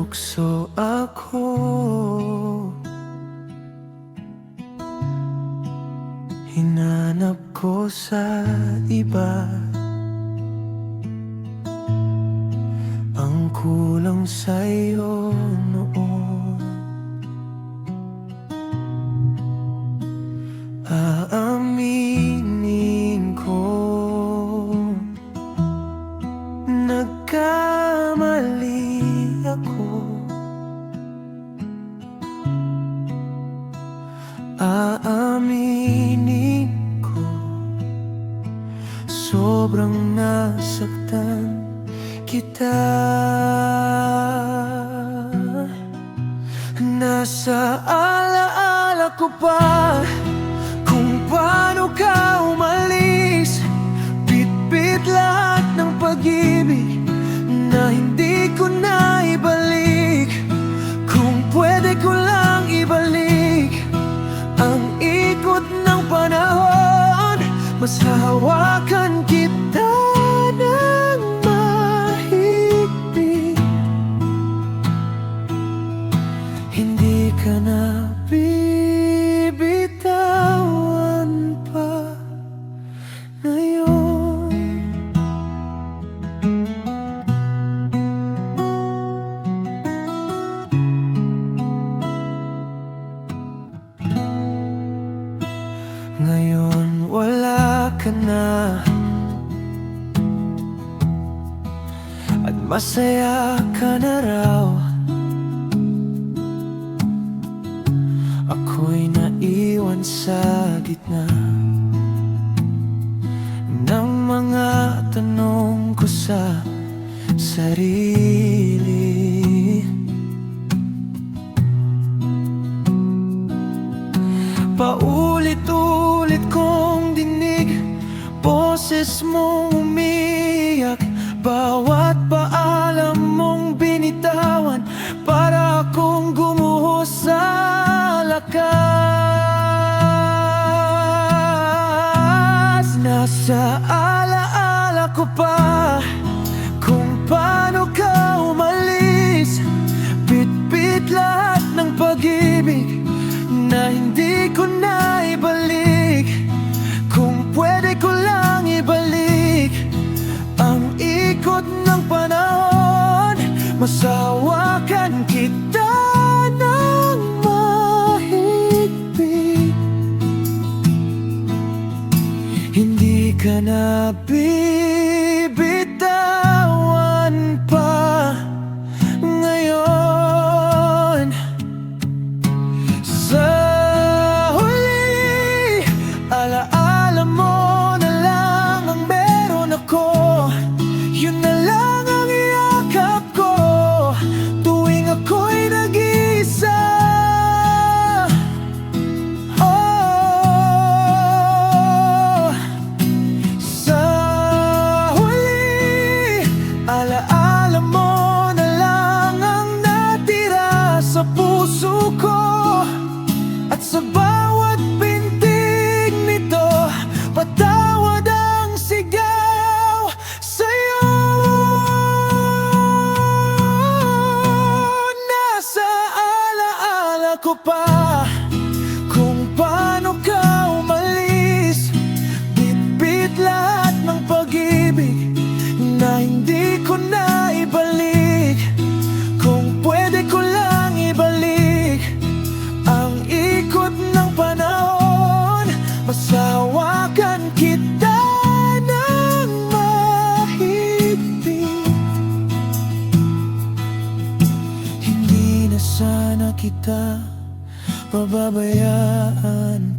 tukso ako. Hinanap ko sa iba ang kulang sa'yo noon. Aaminin ko, nagkamali ako. Aaminin ko, sobrang nasaktan kita. Nasa alaala ko pa kung paano ka umalis. Bitbit lahat ng pag-ibig na hindi ko na ibalik. Kung pwede ko lang ibalik ang ikot ng panahon, mas hahawakan kita ng mahigpit. Hindi ka na bibitawan pa ngayon. Ngayon wala ka na at masaya ka na raw. Ako'y naiwan sa gitna ng mga tanong ko sa sarili. Paulit-ulit kong dinig boses mong umiyak. Bawat paalam mong binitawan para akong gumuho sa lakas. Nasa alaala ko pa kung paano ka umalis. Bitbit lahat ng pag-ibig na hindi ko na ibalik. Kung pwede ko lang ibalik ang ikot ng panahon, masawakan kita ng mahigpit. Hindi ka na bibitawan pa ngayon. Sa huli, alaala mo na lang ang meron ako. Yun na lang ang yakap ko tuwing ako'y nag-iisa. Oh, sa huli, alaala mo na lang ang natira sa puso ko. At sa bawat pintig nito, patawad ang sigaw sa'yo. Nasa alaala ko pa kung paano ka umalis. Bitbit lahat ng pag-ibig na hindi ko na ibalik. Kung pwede ko lang ibalik ang ikot ng panahon, masawakan kita ng mahigpit. Hindi na sana kita pababayaan